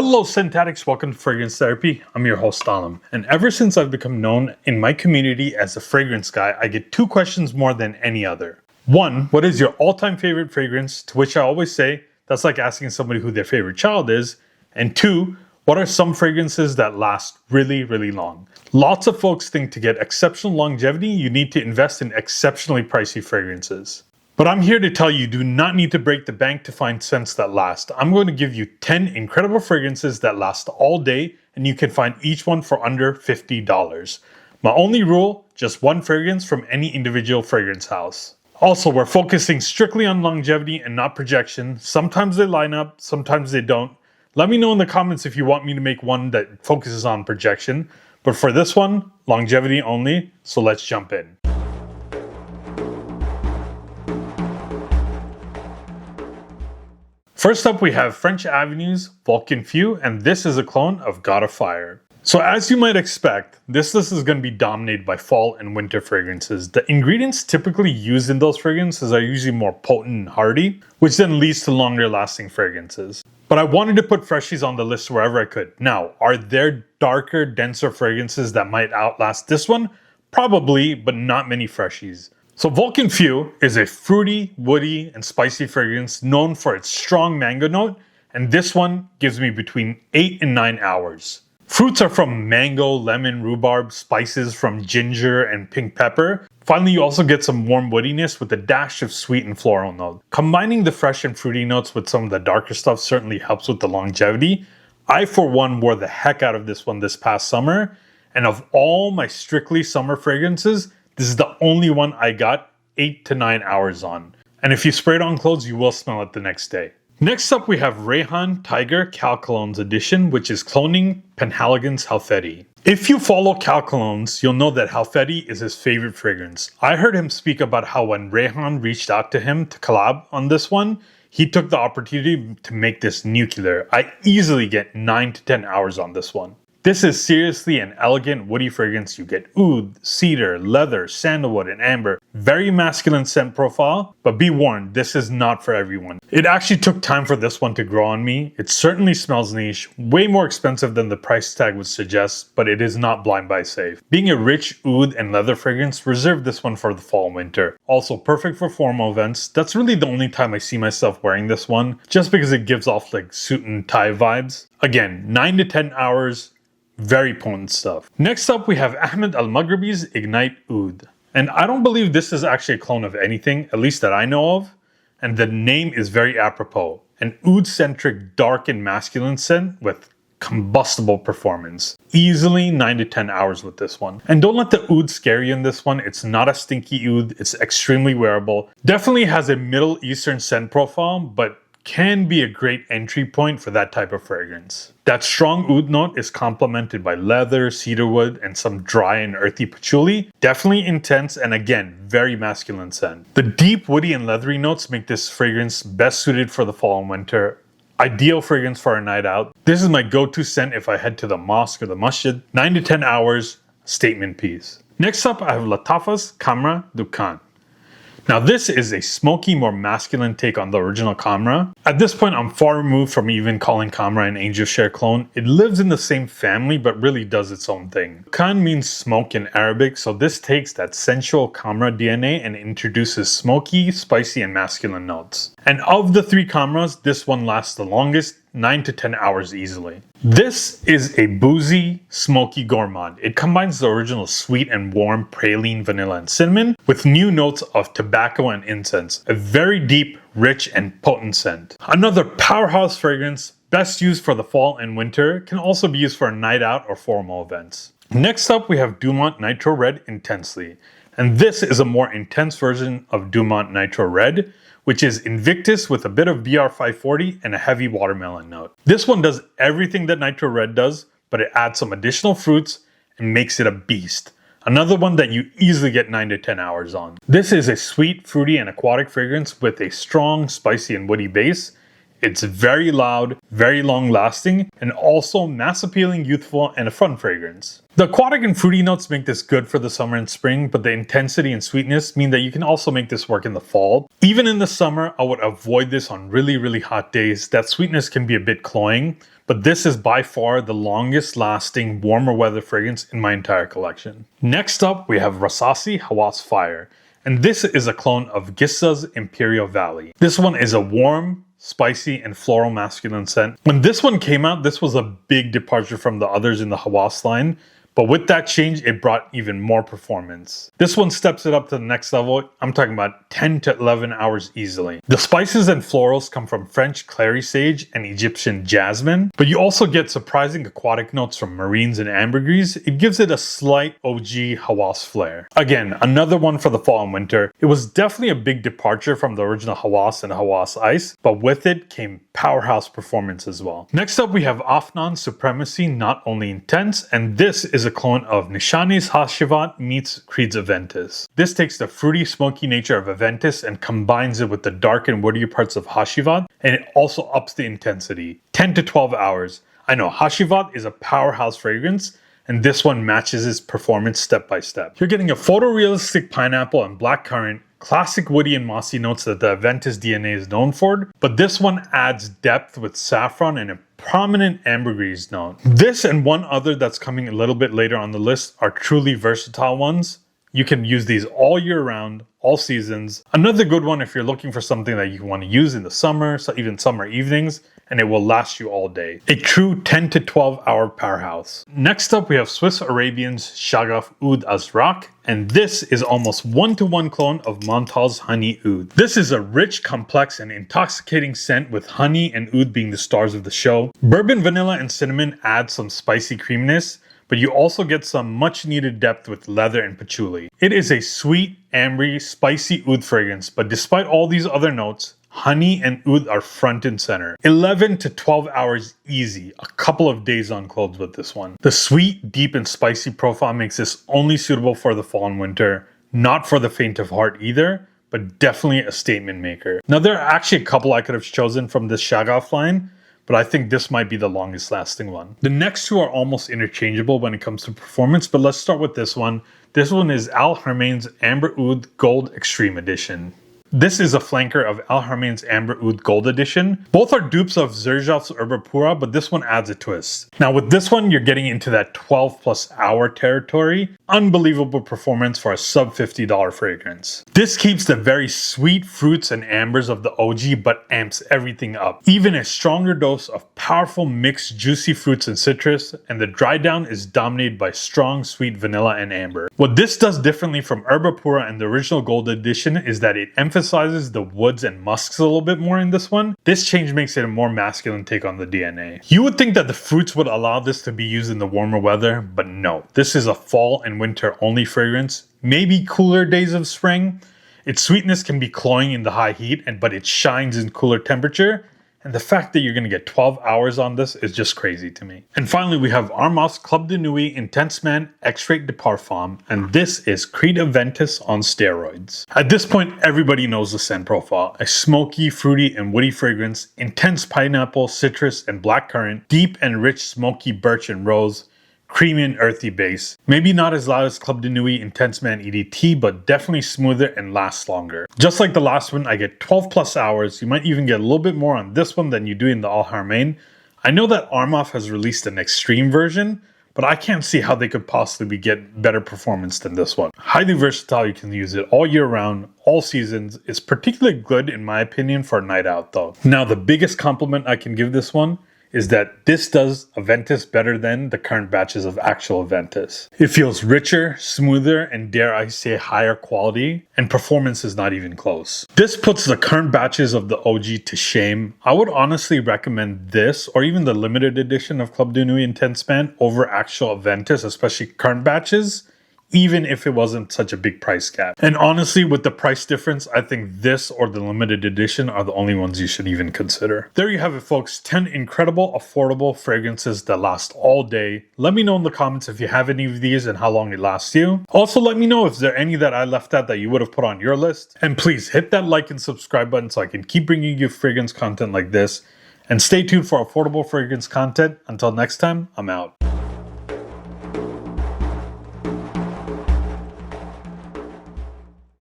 Hello scent addicts, welcome to Fragrance Therapy. I'm your host Alam, and ever since I've become known in my community as the fragrance guy, I get two questions more than any other. One, what is your all-time favorite fragrance? To which I always say, that's like asking somebody who their favorite child is. And two, what are some fragrances that last really, really long? Lots of folks think to get exceptional longevity, you need to invest in exceptionally pricey fragrances. But I'm here to tell you, do not need to break the bank to find scents that last. I'm going to give you 10 incredible fragrances that last all day, and you can find each one for under $50. My only rule, just one fragrance from any individual fragrance house. Also, we're focusing strictly on longevity and not projection. Sometimes they line up, sometimes they don't. Let me know in the comments if you want me to make one that focuses on projection. But for this one, longevity only, so let's jump in. First up, we have French Avenue's Vulcan Few, and this is a clone of Shaghaf Fire. So as you might expect, this list is going to be dominated by fall and winter fragrances. The ingredients typically used in those fragrances are usually more potent and hearty, which then leads to longer lasting fragrances. But I wanted to put freshies on the list wherever I could. Now, are there darker, denser fragrances that might outlast this one? Probably, but not many freshies. So Vulcan Few is a fruity, woody, and spicy fragrance known for its strong mango note, and this one gives me between 8 and 9 hours. Fruits are from mango, lemon, rhubarb, spices from ginger and pink pepper. Finally, you also get some warm woodiness with a dash of sweet and floral note. Combining the fresh and fruity notes with some of the darker stuff certainly helps with the longevity. I, for one, wore the heck out of this one this past summer, and of all my strictly summer fragrances, this is the only one I got 8 to 9 hours on. And if you spray it on clothes, you will smell it the next day. Next up, we have Rayhan Tiger Calcolone's Edition, which is cloning Penhaligon's Halfeti. If you follow Calcolone's, you'll know that Halfeti is his favorite fragrance. I heard him speak about how when Rayhan reached out to him to collab on this one, he took the opportunity to make this nuclear. I easily get 9 to 10 hours on this one. This is seriously an elegant woody fragrance. You get oud, cedar, leather, sandalwood, and amber. Very masculine scent profile, but be warned, this is not for everyone. It actually took time for this one to grow on me. It certainly smells niche, way more expensive than the price tag would suggest, but it is not blind buy safe. Being a rich oud and leather fragrance, reserve this one for the fall and winter. Also perfect for formal events. That's really the only time I see myself wearing this one, just because it gives off like suit and tie vibes. Again, 9 to 10 hours. Very potent stuff. Next up, we have Ahmed Al-Maghribi's Ignite Oud. And I don't believe this is actually a clone of anything, at least that I know of. And the name is very apropos. An oud-centric, dark and masculine scent with combustible performance. Easily 9 to 10 hours with this one. And don't let the oud scare you in this one. It's not a stinky oud. It's extremely wearable. Definitely has a Middle Eastern scent profile, but can be a great entry point for that type of fragrance. That strong oud note is complemented by leather, cedarwood, and some dry and earthy patchouli. Definitely intense and again, very masculine scent. The deep woody and leathery notes make this fragrance best suited for the fall and winter. Ideal fragrance for a night out. This is my go-to scent if I head to the mosque or the masjid. 9 to 10 hours, statement piece. Next up, I have Lattafa's Khamrah Qahwa. Now this is a smoky, more masculine take on the original Khamrah. At this point, I'm far removed from even calling Khamrah an angel share clone. It lives in the same family, but really does its own thing. Khan means smoke in Arabic, so this takes that sensual Khamrah DNA and introduces smoky, spicy, and masculine notes. And of the three Khamrahs, this one lasts the longest, 9 to 10 hours easily. This is a boozy, smoky gourmand. It combines the original sweet and warm praline, vanilla, and cinnamon with new notes of tobacco and incense. A very deep, rich, and potent scent. Another powerhouse fragrance, best used for the fall and winter, can also be used for a night out or formal events. Next up, we have Dumont Nitro Red Intensely. And this is a more intense version of Dumont Nitro Red, which is Invictus with a bit of BR540 and a heavy watermelon note. This one does everything that Nitro Red does, but it adds some additional fruits and makes it a beast. Another one that you easily get 9 to 10 hours on. This is a sweet, fruity, and aquatic fragrance with a strong, spicy, and woody base. It's very loud, very long lasting, and also mass appealing, youthful, and a fun fragrance. The aquatic and fruity notes make this good for the summer and spring, but the intensity and sweetness mean that you can also make this work in the fall. Even in the summer, I would avoid this on really hot days. That sweetness can be a bit cloying, but this is by far the longest lasting warmer weather fragrance in my entire collection. Next up, we have Rasasi Hawas Fire, and this is a clone of Gissa's Imperial Valley. This one is a warm, spicy, and floral masculine scent. When this one came out, this was a big departure from the others in the Hawas line, but with that change, it brought even more performance. This one steps it up to the next level. I'm talking about 10 to 11 hours easily. The spices and florals come from French clary sage and Egyptian jasmine, but you also get surprising aquatic notes from marines and ambergris. It gives it a slight OG Hawas flair. Again, another one for the fall and winter. It was definitely a big departure from the original Hawas and Hawas Ice, but with it came powerhouse performance as well. Next up, we have Afnan Supremacy Not Only Intense, and this is a clone of Nishani's Hashivat meets Creed's Aventus. This takes the fruity, smoky nature of Aventus and combines it with the dark and woody parts of Hashivat, and it also ups the intensity. 10 to 12 hours. I know Hashivat is a powerhouse fragrance, and this one matches its performance step by step. You're getting a photorealistic pineapple and blackcurrant, classic woody and mossy notes that the Aventus DNA is known for, but this one adds depth with saffron and a prominent ambergris note. This and one other that's coming a little bit later on the list are truly versatile ones. You can use these all year round, all seasons. Another good one if you're looking for something that you want to use in the summer, so even summer evenings, and it will last you all day. A true 10 to 12 hour powerhouse. Next up, we have Swiss Arabian's Shaghaf Oud Azraq, and this is almost one-to-one clone of Montal's Honey Oud. This is a rich, complex, and intoxicating scent with honey and oud being the stars of the show. Bourbon, vanilla, and cinnamon add some spicy creaminess, but you also get some much needed depth with leather and patchouli. It is a sweet, ambery, spicy oud fragrance, but despite all these other notes, honey and oud are front and center. 11 to 12 hours easy, a couple of days on clothes with this one. The sweet, deep, and spicy profile makes this only suitable for the fall and winter, not for the faint of heart either, but definitely a statement maker. Now there are actually a couple I could have chosen from this Shaghaf line, but I think this might be the longest lasting one. The next two are almost interchangeable when it comes to performance, but let's start with this one. This one is Haramain's Amber Oud Gold Extreme Edition. This is a flanker of Haramain's Amber Oud Gold Edition. Both are dupes of Xerjaf's Herba Pura, but this one adds a twist. Now with this one, you're getting into that 12 plus hour territory. Unbelievable performance for a sub $50 fragrance. This keeps the very sweet fruits and ambers of the OG, but amps everything up. Even a stronger dose of powerful mixed juicy fruits and citrus, and the dry down is dominated by strong sweet vanilla and amber. What this does differently from Herba Pura and the original Gold Edition is that it emphasizes the woods and musks a little bit more in this one. This change makes it a more masculine take on the DNA. You would think that the fruits would allow this to be used in the warmer weather, but no. This is a fall and winter only fragrance, maybe cooler days of spring. Its sweetness can be cloying in the high heat, but it shines in cooler temperature. And the fact that you're going to get 12 hours on this is just crazy to me. And finally, we have Armaf's Club de Nuit Intense Man Extrait de Parfum, and this is Creed Aventus on steroids. At this point, everybody knows the scent profile. A smoky, fruity, and woody fragrance, intense pineapple, citrus, and blackcurrant, deep and rich smoky birch and rose, creamy and earthy base. Maybe not as loud as Club de Nuit Intense Man EDT, but definitely smoother and lasts longer. Just like the last one, I get 12 plus hours. You might even get a little bit more on this one than you do in the Haramain. I know that Armaf has released an extreme version, but I can't see how they could possibly get better performance than this one. Highly versatile, you can use it all year round, all seasons. It's particularly good in my opinion for a night out though. Now the biggest compliment I can give this one is that this does Aventus better than the current batches of actual Aventus. It feels richer, smoother, and dare I say higher quality, and performance is not even close. This puts the current batches of the OG to shame. I would honestly recommend this, or even the limited edition of Club de Nuit Intense Man over actual Aventus, especially current batches, even if it wasn't such a big price gap. And honestly, with the price difference, I think this or the limited edition are the only ones you should even consider. There you have it, folks. 10 incredible, affordable fragrances that last all day. Let me know in the comments if you have any of these and how long it lasts you. Also, let me know if there are any that I left out that you would have put on your list. And please hit that like and subscribe button so I can keep bringing you fragrance content like this. And stay tuned for affordable fragrance content. Until next time, I'm out.